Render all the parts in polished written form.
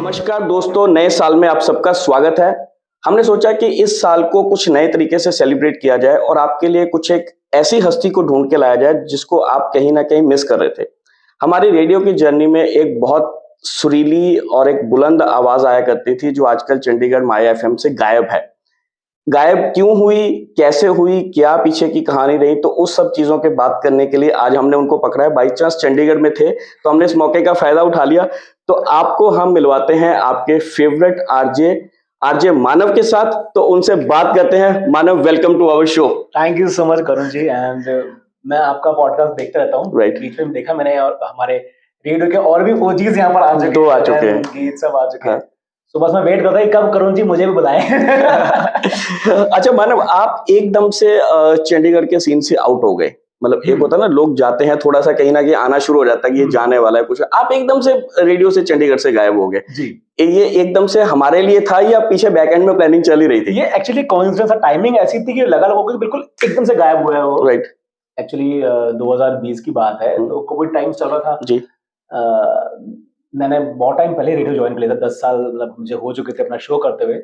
नमस्कार दोस्तों, नए साल में आप सबका स्वागत है। हमने सोचा कि इस साल को कुछ नए तरीके से सेलिब्रेट किया जाए और आपके लिए कुछ एक ऐसी हस्ती को ढूंढ के लाया जाए जिसको आप कहीं ना कहीं मिस कर रहे थे। हमारी रेडियो की जर्नी में एक बहुत सुरीली और एक बुलंद आवाज आया करती थी जो आजकल चंडीगढ़ माया एफएम से गायब है। गायब क्यों हुई, कैसे हुई, क्या पीछे की कहानी रही, तो उस सब चीजों के बात करने के लिए आज हमने उनको पकड़ा है। बाई चांस चंडीगढ़ में थे तो हमने इस मौके का फायदा उठा लिया। तो आपको हम मिलवाते हैं आपके फेवरेट आरजे आरजे मानव के साथ, तो उनसे बात करते हैं। Manav, welcome to our show. Thank you so much Karun ji. And मैं आपका पॉडकास्ट देखता रहता हूँ। Right. बीच में देखा मैंने, और हमारे रेडियो के और भी ओजीज यहाँ पर आ चुके हैं, दो आ चुके हैं, गीत सब आ चुके हैं। हाँ। तो बस मैं वेट कर रहा हूँ कब करुण जी मुझे भी बुलाएं। अच्छा मानव, आप एकदम से चंडीगढ़ के सीन से आउट हो गए। मतलब एक होता है ना, लोग जाते हैं थोड़ा सा कहीं ना कहीं आना शुरू हो जाता है कि ये जाने वाला है कुछ, आप एकदम से रेडियो से चंडीगढ़ से गायब हो गए जी। ये एकदम से हमारे लिए था या पीछे बैकएंड में प्लानिंग चल ही रही थी? ये एक्चुअली कोइंसिडेंस था, टाइमिंग ऐसी थी कि लगा लोगों को बिल्कुल एकदम से गायब हुआ है वो। राइट। एक्चुअली 2020 की बात है, तो कोविड टाइम चल रहा था जी। मैंने बहुत टाइम पहले रेडियो ज्वाइन कर लिया था, 10 साल मतलब मुझे हो चुके थे अपना शो करते हुए।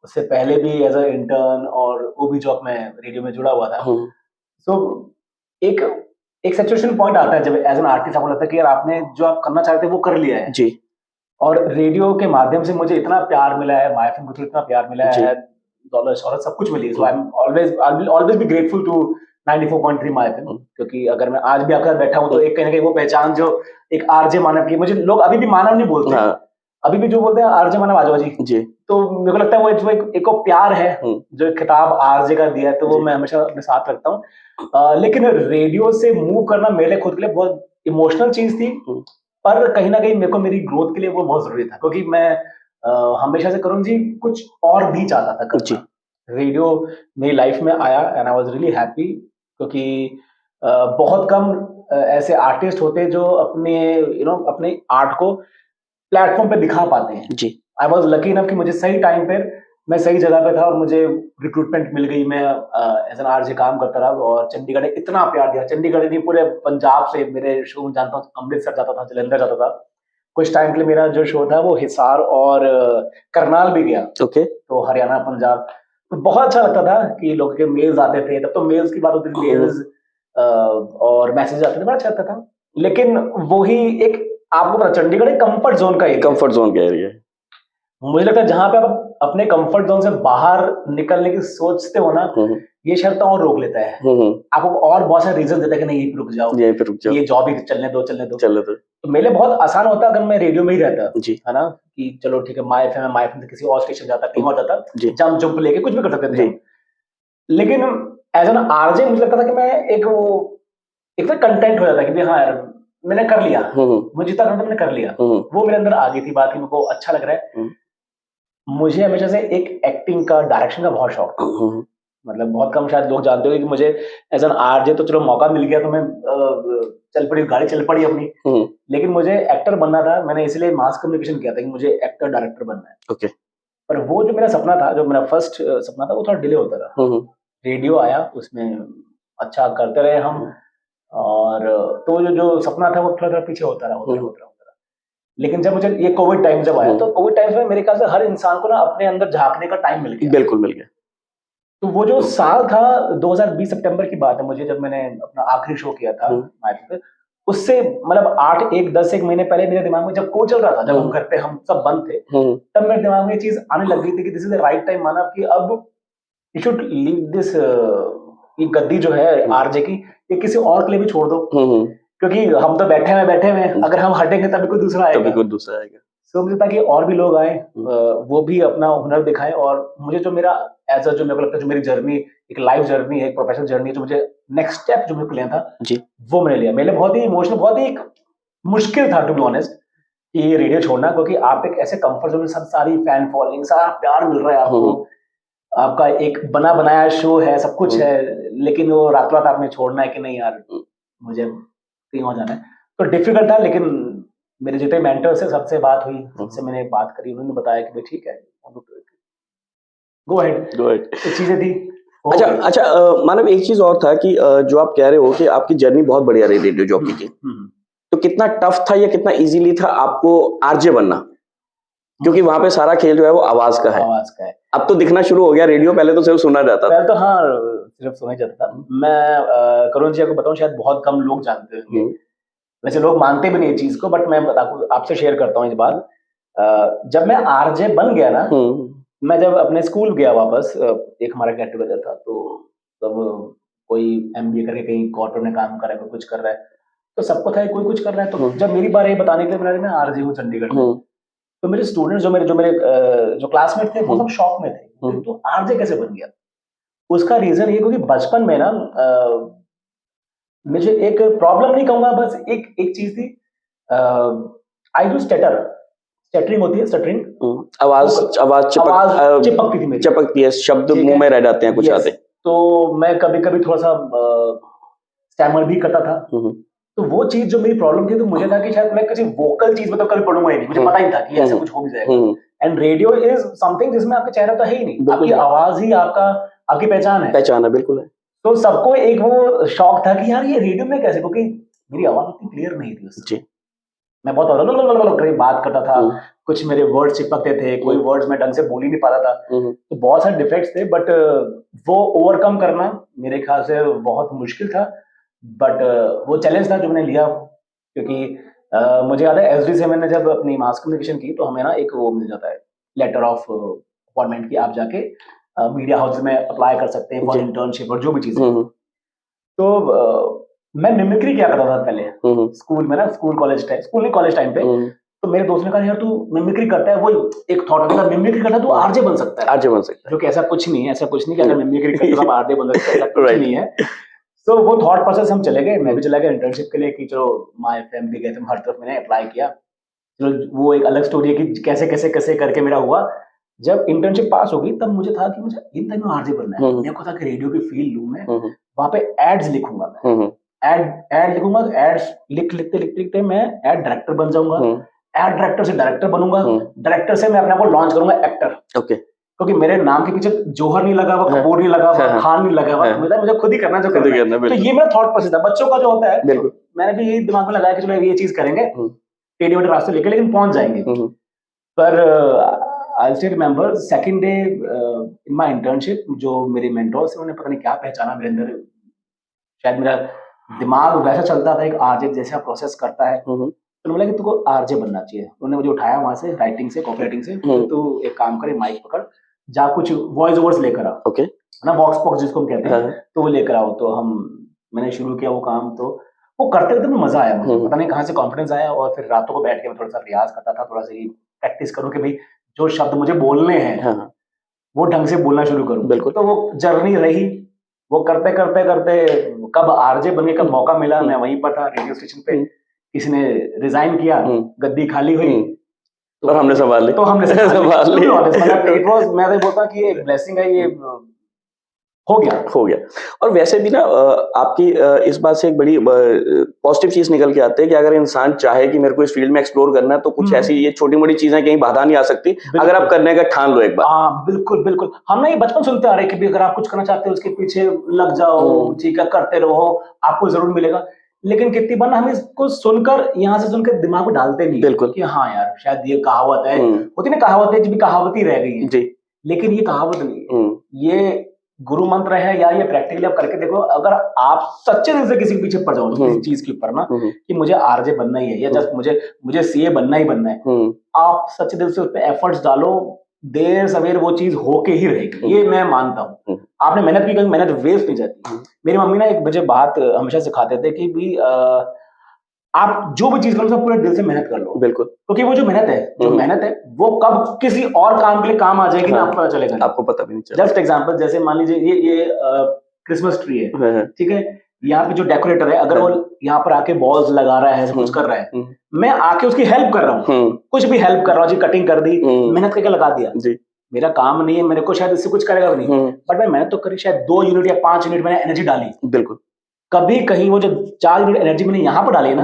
उससे पहले भी एज अ इंटर्न और ओबी जॉब में रेडियो में जुड़ा हुआ था। सो एक एक सैचुरेशन पॉइंट आता है जब एज एन आर्टिस्ट आपको लगता है कि यार आपने जो आप करना चाहते थे वो कर लिया है जी। और रेडियो के माध्यम से मुझे इतना प्यार मिला है, माय एफएम को इतना प्यार मिला है, डॉलर शोहरत सब कुछ मिली है। So I am always be grateful to 94.3 my FM, क्योंकि अगर मैं आज भी आपके साथ बैठा हूं तो एक कहीं ना कहीं वो पहचान जो एक आरजे मानव की, मुझे लोग अभी भी मानव नहीं बोलते। अभी भी जो बोलते हैं आरजे मानव आ जाओ जी। तो मेरे को लगता है वो एक प्यार है जो खिताब आरजे का दिया है, तो वो मैं हमेशा अपने साथ रखता हूँ। लेकिन रेडियो से मूव करना मेरे खुद के लिए बहुत इमोशनल चीज थी, पर कहीं ना कहीं मेरे को मेरी ग्रोथ के लिए वो बहुत जरूरी था, क्योंकि मैं हमेशा से करुण जी कुछ और भी चाहता था करना। रेडियो मेरी लाइफ में आया and I was really happy, क्योंकि बहुत कम ऐसे आर्टिस्ट होते जो अपने अपने आर्ट को प्लेटफॉर्म पे दिखा पाते हैं जी। आई वाज लकी इनफ कि मुझे सही टाइम पे मैं सही जगह पे था और मुझे रिक्रूटमेंट मिल गई। मैं एज एन आरजे काम करता रहा और चंडीगढ़ ने इतना प्यार दिया। चंडीगढ़ नहीं, पूरे पंजाब से मेरे शो में जानता हूँ, अमृतसर जाता था, जलंधर जाता था। कुछ टाइम के लिए मेरा जो शो था वो हिसार और करनाल भी गया। तो हरियाणा, पंजाब, तो बहुत अच्छा लगता था कि लोगों के मेल्स आते थे। तब तो मेल्स की बात होती थी, मेल्स और मैसेज आते थे, बड़ा अच्छा लगता था। लेकिन वही एक आपको पता, चंडीगढ़ एक कंफर्ट जोन का एरिया है। मुझे लगता है जहां पे आप अपने कंफर्ट जोन से बाहर निकलने की सोचते हो ना, ये शर्त और रोक लेता है। आपको और बहुत सारे रीजन देता है कि नहीं यहीं पे रुक जाओ, ये जॉब ही चलने दो। तो मेरे लिए बहुत आसान होता अगर मैं रेडियो में ही रहता जी, है ना, कि चलो ठीक है माय एफएम है, माय एफएम से किसी और स्टेशन जाता, कहीं और जाता, जंप जंप लेके कुछ भी कर सकते थे। लेकिन एज एन आरजे मुझे लगता था कि मैं एक कंटेंट हो जाता कि हाँ यार मैंने कर लिया, मुझे जितना करना मैंने कर लिया। वो मेरे अंदर आ गई थी बात कि मेरे को अच्छा लग रहा है। मुझे हमेशा से एक एक्टिंग का, डायरेक्शन का बहुत शौक। मतलब बहुत कम शायद लोग जानते हो कि मुझे एज एन आरजे तो चलो मौका मिल गया तो मैं चल पड़ी, गाड़ी चल पड़ी अपनी। लेकिन मुझे एक्टर बनना था, मैंने इसलिए मास कम्युनिकेशन किया था कि मुझे एक्टर डायरेक्टर बनना है। पर वो जो मेरा सपना था, जो मेरा फर्स्ट सपना था, वो थोड़ा डिले होता रहा। रेडियो आया, उसमें अच्छा करते रहे हम, और तो जो सपना था वो थोड़ा थोड़ा पीछे होता रहा। लेकिन जब मुझे ये कोविड टाइम जब आया, तो कोविड टाइम में मेरे ख्याल से हर इंसान को ना अपने अंदर झांकने का टाइम मिल गया। बिल्कुल मिल गया। तो वो जो साल था 2020 सितंबर की बात है, मुझे जब मैंने अपना आखिरी शो किया था पे, उससे मतलब 8 महीने पहले मेरे दिमाग में जब कोविड चल रहा था, जब हम घर पे हम सब बंद थे, तब मेरे दिमाग में ये चीज आने लग गई थी कि this is the right time माना कि अब यू शुड लीव दिस, ये गद्दी जो है आरजे की, ये किसी और के लिए भी छोड़ दो, क्योंकि हम तो बैठे हुए, अगर हम हटेंगे तभी कोई दूसरा आएगा। सो मुझे था कि और भी लोग आए, वो भी अपना हुनर दिखाएं, और मुझे जो मेरा एज अ, जो मेरे को लगता है जो मेरी जर्नी एक लाइफ जर्नी है, एक प्रोफेशनल जर्नी है, जो मुझे नेक्स्ट स्टेप जो मुझे लेना था जी, वो मैंने लिया। मेरे लिए बहुत ही इमोशनल, बहुत ही मुश्किल था टू बी ऑनेस्ट कि ये रेडियो छोड़ना, क्योंकि आप एक ऐसे कंफर्ट जोन में, सब सारी फैन फॉलोइंग, सारा प्यार मिल रहा है आपको, आपका एक बना बनाया शो है, सब कुछ है, लेकिन वो रात रात आपने छोड़ना है कि नहीं यार मुझे कहीं और जाना है। तो डिफिकल्ट था, लेकिन मेरे जितने मेंटर से सबसे बात हुई, सबसे मैंने बात करी, उन्होंने बताया कि भाई ठीक है, गो अहेड। तो चीजें थी। अच्छा मानव, एक चीज और था कि जो आप कह रहे हो कि आपकी जर्नी बहुत बढ़िया रही रेडियो जॉकी की, तो कितना टफ था या कितना इजीली था आपको आरजे बनना? क्योंकि वहां पे सारा खेल जो है वो आवाज का है। आवाज का है। अब तो दिखना शुरू हो गया, रेडियो पहले तो सिर्फ सुना जाता था। पहले तो हाँ सिर्फ सुना ही जाता था। मैं करुण जी को बताऊं, शायद बहुत कम लोग जानते होंगे, वैसे लोग मानते भी नहीं चीज को, बट मैं आपसे शेयर करता हूँ इस बात। जब मैं आरजे बन गया ना, मैं जब अपने स्कूल गया वापस, एक हमारा गेट टुगेदर था, तो तब कोई एमबीए करके कहीं कॉर्पोरेट में काम कर रहा है, कोई कुछ कर रहा है, तो सबको था कोई कुछ कर रहा है। तो जब मेरी बार ये बताने के लिए मैं आरजे हूँ चंडीगढ़ में, तो मेरे स्टूडेंट्स जो क्लासमेट थे वो सब शॉक में थे, तो आरजे कैसे बन गया। उसका रीजन ये क्योंकि बचपन में ना मुझे एक प्रॉब्लम नहीं कहूंगा, बस एक चीज थी, आई डू स्टटरिंग होती है, स्टटरिंग, आवाज चिपकती थी मेरी, चिपकती है, शब्द मुंह में रह जाते हैं कुछ आते। तो मैं कभी कभी थोड़ा सा स्टैमर भी करता था, तो वो चीज जो मेरी प्रॉब्लम थी, तो मुझे था कि शायद मैं किसी वोकल चीज में तो कभी पढ़ूंगा ही नहीं, मुझे पता ही था कि ऐसा कुछ हो भी जाएगा। एंड रेडियो इज समथिंग जिसमें आपका चेहरा तो है ही नहीं, आपकी आवाज ही आपकी पहचान है, बिल्कुल है। तो सबको एक वो शौक था कि यार ये रेडियो में कैसे, क्योंकि मेरी आवाज उतनी क्लियर नहीं थी उससे, मैं बहुत बात करता था, कुछ मेरे वर्ड्स चिपकते थे, कोई वर्ड्स मैं ढंग से बोल ही नहीं पाता था, तो बहुत सारे डिफेक्ट्स थे, बट वो ओवरकम करना मेरे ख्याल से बहुत मुश्किल था, बट वो चैलेंज था जो मैंने लिया। क्योंकि मुझे याद है एसडी से मैंने जब अपनी मास कम्युनिकेशन की, तो हमें ना एक वो मिल जाता है, लेटर ऑफ अपॉइंटमेंट की, आप जाके मीडिया हाउस में अप्लाई कर सकते हैं फॉर इंटर्नशिप और जो भी चीजें। तो मैं मिमिक्री क्या करता था पहले स्कूल में ना, कॉलेज टाइम पे, तो मेरे दोस्त ने कहा यार तू मिमिक्री करता है, वो एक थॉट आता था मिमिक्री करता है तो आरजे बन सकता है, जो कि ऐसा कुछ नहीं है, कि अगर मिमिक्री करते तो आप आरजे बन सकते हैं, ऐसा कुछ नहीं है। तो वो थॉट प्रोसेस हम चले गए, मैं भी चला गया इंटर्नशिप के लिए कि चलो माय फैम भी गए थे, हर तरफ मैंने अप्लाई किया। चलो वो एक अलग स्टोरी है कि कैसे कैसे कैसे करके मेरा हुआ। जब इंटर्नशिप पास होगी तब मुझे था कि मुझे इन टाइम में आरजे बनना है, मेरे को था कि रेडियो की फील्ड लूं मैं, वहां पे एड्स लिखूंगा मैं, एड लिखूंगा, एड्स लिखते मैं एड डायरेक्टर बन जाऊंगा, एड डायरेक्टर से डायरेक्टर बनूंगा, डायरेक्टर से मैं अपने आप को लॉन्च करूंगा एक्टर। ओके, क्योंकि मेरे नाम के पीछे जौहर नहीं लगा हुआ, कपूर नहीं लगा हुआ, खान नहीं लगा हुआ, मुझे खुद ही करना जो करना है। तो ये मेरा थॉट प्रोसेस था, बच्चों का जो होता है, मैंने भी यही दिमाग में लगाया कि चलो ये चीज करेंगे, टेढ़े मेढ़े रास्ते लेके, लेकिन पहुंच जाएंगे। पर I still remember second day in my internship, जो मेरे मेंटोर्स थे उन्होंने पता नहीं क्या पहचाना मेरे अंदर, शायद मेरा दिमाग वैसा चलता था एक आरजे जैसा प्रोसेस करता है, तो बोला कि तुमको आरजे बनना चाहिए। उन्होंने मुझे उठाया वहां से, राइटिंग से, कॉपीराइटिंग से, तो एक काम करे, माइक पकड़, जा कुछ वॉइस ओवर्स लेकर आ, ओके ना, वॉक्स पॉक्स जिसको हम कहते हैं, तो वो लेकर आओ। तो मैंने शुरू किया वो काम, तो वो करते करते मजा आया मुझे, पता नहीं कहाँ से कॉन्फिडेंस आया, और फिर रातों को बैठ के मैं थोड़ा सा रियाज करता था, थोड़ा सा प्रैक्टिस करूँ कि भाई जो शब्द मुझे बोलने हैं वो ढंग से बोलना शुरू करूँ। बिल्कुल, तो वो जर्नी रही, वो करते करते करते कब आरजे बनने का मौका मिला, मैं वहीं पर था रेडियो स्टेशन पे, किसी ने रिजाइन किया, गद्दी खाली हुई, तो हमने संभाल ली, संभाल ली। इट वाज, मैं तो बोलता कि ये ब्लेसिंग है, ये हो गया। और वैसे भी ना आपकी इस बात से एक बड़ी पॉजिटिव चीज निकल के आती है कि अगर इंसान चाहे कि मेरे को इस फील्ड में एक्सप्लोर करना है, तो कुछ ऐसी ये छोटी मोटी चीजें कहीं बाधा नहीं आ सकती, अगर आप करने का ठान लो एक बार। हाँ बिल्कुल, हम ना ये बचपन सुनते आ रहे हैं कि अगर आप कुछ करना चाहते हो उसके पीछे लग जाओ, ठीक है, करते रहो, आपको जरूर मिलेगा। लेकिन कितनी बार हम इसको सुनकर, यहाँ से सुनकर दिमाग में डालते नहीं, बिल्कुल, कि हाँ यार शायद ये कहावत है, होती ना कहावत है, कहावत ही रह गई है जी, लेकिन ये कहावत नहीं है, ये गुरु मंत्र है, या ये प्रैक्टिकली आप करके देखो। अगर आप सच्चे दिल से किसी के पीछे पड़ जाओ किसी चीज के ऊपर ना, कि मुझे आरजे बनना ही है, या जस्ट मुझे सीए बनना ही बनना है, आप सच्चे दिल से उस पर एफर्ट्स डालो, देर सवेर वो चीज होके ही रहेगी, ये मैं मानता हूँ। आपने मेहनत भी करी, मेहनत वेस्ट नहीं जाती। मेरी मम्मी ना एक मुझे बात हमेशा सिखाते थे कि भी आप जो भी चीज करो सब पूरे दिल से मेहनत कर लो, बिल्कुल, क्योंकि वो जो मेहनत है वो कब किसी और काम के लिए काम आ जाएगी ना, आपको पता चलेगा, आपको पता भी नहीं चलेगा। जस्ट एग्जांपल, जैसे मान लीजिए ये क्रिसमस ट्री है, ठीक है, यहाँ पे जो डेकोरेटर है, अगर वो यहाँ पर आके बॉल्स लगा रहा है, कुछ कर रहा है, मैं आके उसकी हेल्प कर रहा हूँ, कुछ भी हेल्प कर रहा हूँ जी, कटिंग कर दी, मेहनत करके लगा दिया जी, मेरा काम नहीं है, मेरे को शायद इससे कुछ करेगा नहीं, बट मैं मेहनत तो करी, शायद 2 यूनिट या 5 यूनिट मैंने एनर्जी डाली, बिल्कुल, कभी कहीं वो जो 4 यूनिट एनर्जी मैंने यहाँ पर डाली ना,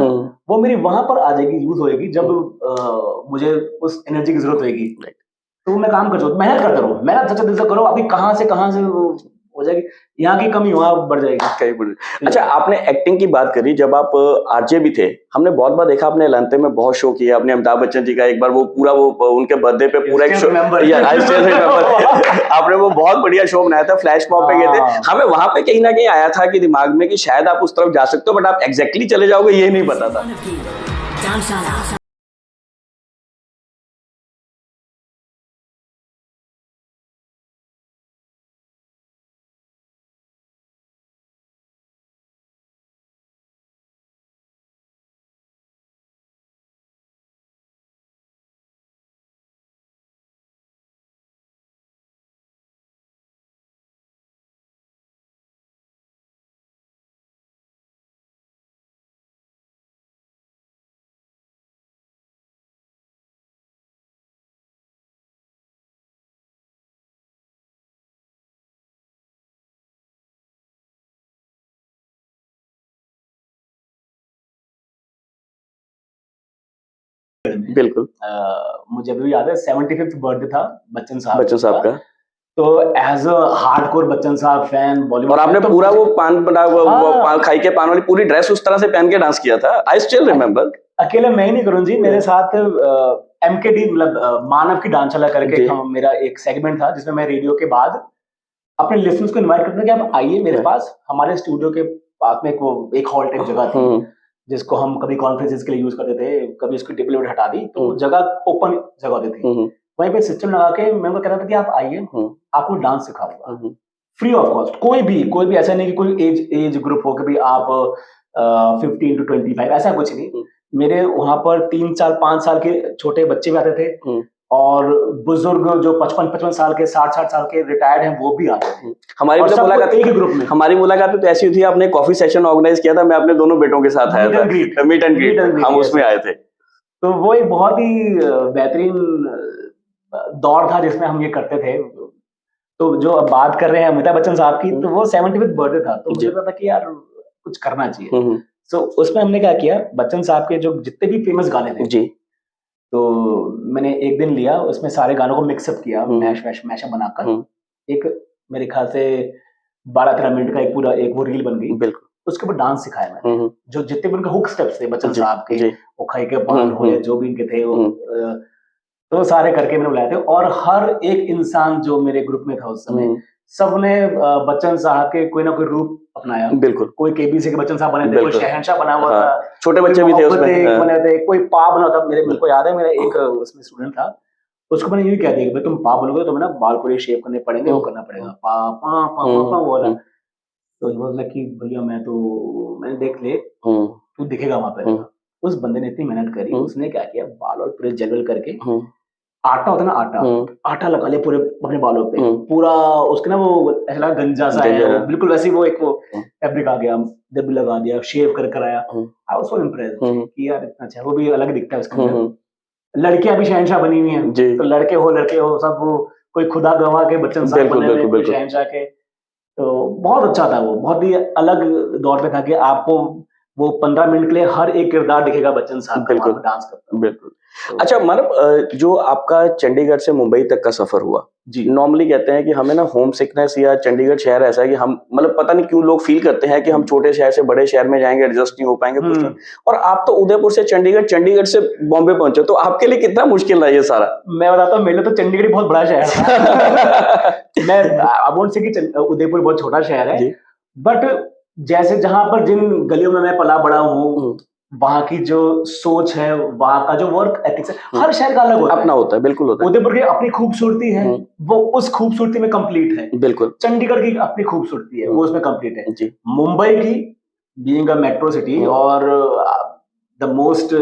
वो मेरी वहां पर आ जाएगी, यूज होएगी, जब मुझे उस एनर्जी की जरूरत होगी, तो मैं काम कर सकता हूँ। मेहनत करते रहो, मेहनत सच्चे दिल से करो, अभी कहाँ से हो जाएगी, यहाँ की कमी वहाँ बढ़ जाएगी कहीं पर। अच्छा, आपने एक्टिंग की बात करी, जब आप आरजे भी थे, हमने बहुत बार देखा आपने लंते में बहुत शो किया, आपने अमिताभ बच्चन जी का एक बार वो पूरा वो उनके बर्थडे पे पूरा एक शो, आई स्टिल रिमेंबर, आपने वो बहुत बढ़िया शो बनाया था, फ्लैश मॉब पे गए थे, हमें वहां पे कहीं ना कहीं आया था कि दिमाग में कि शायद आप उस तरफ जा सकते हो, बट आप एग्जैक्टली चले जाओगे ये नहीं पता था। बिल्कुल, मुझे अभी भी याद है 75th बर्थडे था बच्चन साहब का, तो एज अ हार्डकोर बच्चन साहब फैन बॉलीवुड, और आपने तो पूरा वो पान हाँ, पान खाई के पान वाली पूरी ड्रेस उस तरह से पहन के डांस किया था, आई स्टिल रिमेंबर। अकेले मैं ही नहीं करूँ जी, मेरे साथ MKD मतलब मानव की डांसशाला करके मेरा एक सेगमेंट था जिसमें मैं रेडियो के बाद अपने लिसनर्स को इनवाइट करता था कि आप आइए मेरे पास, हमारे स्टूडियो के पास में एक हॉल टाइप जगह थी जिसको हम कभी कॉन्फ्रेंसेस के लिए यूज करते थे, कभी उसकी टेबल हटा दी तो जगह ओपन जगह होती थी, वहीं पे सिस्टम लगा के मैं उनको कह रहा था कि आप आइए, आपको डांस सिखाऊंगा फ्री ऑफ कॉस्ट, कोई भी ऐसा नहीं कि कोई एज ग्रुप हो कि भाई आप 15 to 25, ऐसा कुछ नहीं। मेरे वहां पर 3-4-5 साल के छोटे बच्चे भी आते थे और बुजुर्ग जो 55 साल के 60 साल के रिटायर्ड हैं वो भी आते थे। हमारी मुलाकात एक ग्रुप में, हमारी मुलाकात तो ऐसी हुई थी, आपने कॉफी सेशन ऑर्गेनाइज किया था, मैं अपने दोनों बेटों के साथ आया था, मीट एंड ग्रीट, हम उसमें आए थे, तो वो एक बहुत ही बेहतरीन दौर था जिसमें हम ये करते थे। तो जो अब बात कर रहे हैं अमिताभ बच्चन साहब की, तो वो 75th बर्थडे था, तो मुझे पता कि यार कुछ करना चाहिए, तो उसमें हमने क्या किया, बच्चन साहब के जो जितने भी फेमस गाने थे जी, तो मैंने एक दिन लिया, उसमें सारे गानों को मिक्सअप किया, मैशअप बनाकर एक मेरे ख्याल से 12-13 मिनट का एक पूरा एक वो रील बन गई, बिल्कुल उसके ऊपर डांस सिखाया मैंने, जो जितने भी उनके हुक स्टेप्स थे बच्चन साहब के, वो खाई के पान हो या जो भी इनके थे वो, तो सारे करके मैंने बुलाए थे, और हर एक इंसान जो मेरे ग्रुप में था उस समय, सबने बच्चन साहब के कोई ना कोई रूप अपनाया, बिल्कुल, कोई केबीसी के बच्चन साहब बने थे, कोई शहंशाह बना हुआ था, छोटे बच्चे भी थे उसमें बने थे, कोई पा बना था, मेरे को याद है मेरा एक उसमें स्टूडेंट था, उसको मैंने यूं कह दिया कि भाई तुम पा बोलोगे तो मैं ना बाल पूरे शेव करने पड़ेंगे, वो करना पड़ेगा, पा पा पा पा बोला, तो बोला कि भैया मैंने देख ले तू दिखेगा वहां पे, उस बंदे ने इतनी मेहनत करी, उसने क्या किया, बाल और पूरे जेल करके आटा होता है ना, आटा लगा लिया पूरे अपने बालों पे, पूरा उसके ना वो ऐसा लगा गंजा सा है, बिल्कुल वैसे वो एक वो फैब्रिक आ गया, जब भी लगा दिया, शेव कर आया, आई वाज सो इम्प्रेस्ड कि यार इतना अच्छा, वो भी अलग दिखता है उसके अंदर। लड़कियां भी शहंशाह बनी हुई हैं, तो लड़के हो सब, वो कोई खुदा गवाह के बच्चन साहब बने हुए, कोई शहंशाह के, तो बहुत अच्छा था, वो बहुत ही अलग दौर पे था कि आपको वो 15 मिनट के लिए हर एक किरदार दिखेगा बच्चन साहब का, बिल्कुल डांस करता, बिल्कुल। अच्छा मतलब जो आपका चंडीगढ़ से मुंबई तक का सफर हुआ जी, नॉर्मली कहते हैं कि हमें ना होम सिकनेस या चंडीगढ़ शहर ऐसा है कि हम मतलब पता नहीं क्यों लोग फील करते हैं कि हम छोटे शहर से बड़े शहर में जाएंगे एडजस्ट नहीं हो पाएंगे कुछ नहीं, और आप तो उदयपुर से चंडीगढ़, चंडीगढ़ से बॉम्बे पहुंचे, तो आपके लिए कितना मुश्किल रहा ये सारा? मैं बताता हूँ, मेरे लिए तो चंडीगढ़ बहुत बड़ा शहर था मैं अब उनसे कि उदयपुर बहुत छोटा शहर है, बट जैसे जहां पर जिन गलियों में मैं पला बड़ा हूँ, वहां की जो सोच है, वहां का जो वर्क एथिक्स है, हर शहर का अलग होता है, अपना होता है, बिल्कुल होता है। उदयपुर की अपनी खूबसूरती है, वो उस खूबसूरती में कंप्लीट है, बिल्कुल। चंडीगढ़ की अपनी खूबसूरती है, वो उसमें कंप्लीट है जी। मुंबई की बीइंग अ मेट्रो सिटी और the most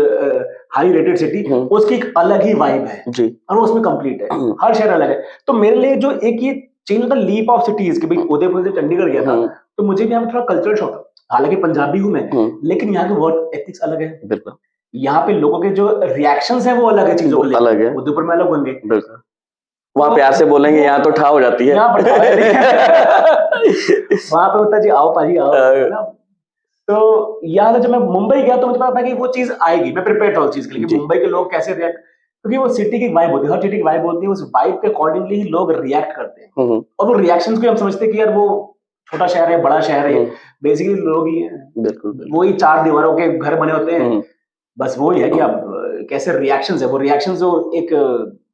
high rated city, उसकी एक अलग ही वाइब है जी, और वो उसमें कंप्लीट है, हर शहर अलग है। तो मेरे लिए जो एक ये चेंज होता है, लीप ऑफ सिटीज कि भाई उदयपुर से चंडीगढ़ गया था, तो मुझे भी यहाँ थोड़ा कल्चरल शॉक था, हालांकि पंजाबी हूं मैं, लेकिन यहाँ के वर्क एथिक्स अलग है, बिल्कुल। यहाँ पे लोगों के जो रिएक्शंस है वो अलग है, चीजों को लेकर अलग है, उदयपुर में अलग होंगे, बिल्कुल, वहां प्यार से बोलेंगे, यहाँ तो ठा हो जाती है, वहां पे होता जी आओ पाजी आओ ना। तो यहाँ जब मैं मुंबई गया तो मुझे पता था कि वो चीज आएगी, मैं प्रिपेयर था उस चीज के लिए कि मुंबई के लोग कैसे रिएक्ट क्योंकि वो सिटी की वाइब होती है, हर सिटी की वाइब होती है, उस वाइब के अकॉर्डिंगली ही लोग रिएक्ट करते हैं। और वो रिएक्शंस को हम समझते हैं कि यार वो छोटा शहर है, बड़ा शहर है, बेसिकली लोग ही हैं, बिल्कुल वही 4 दीवारों के घर बने होते हैं, बस वही है कि आप कैसे रिएक्शंस है, वो रिएक्शंस जो एक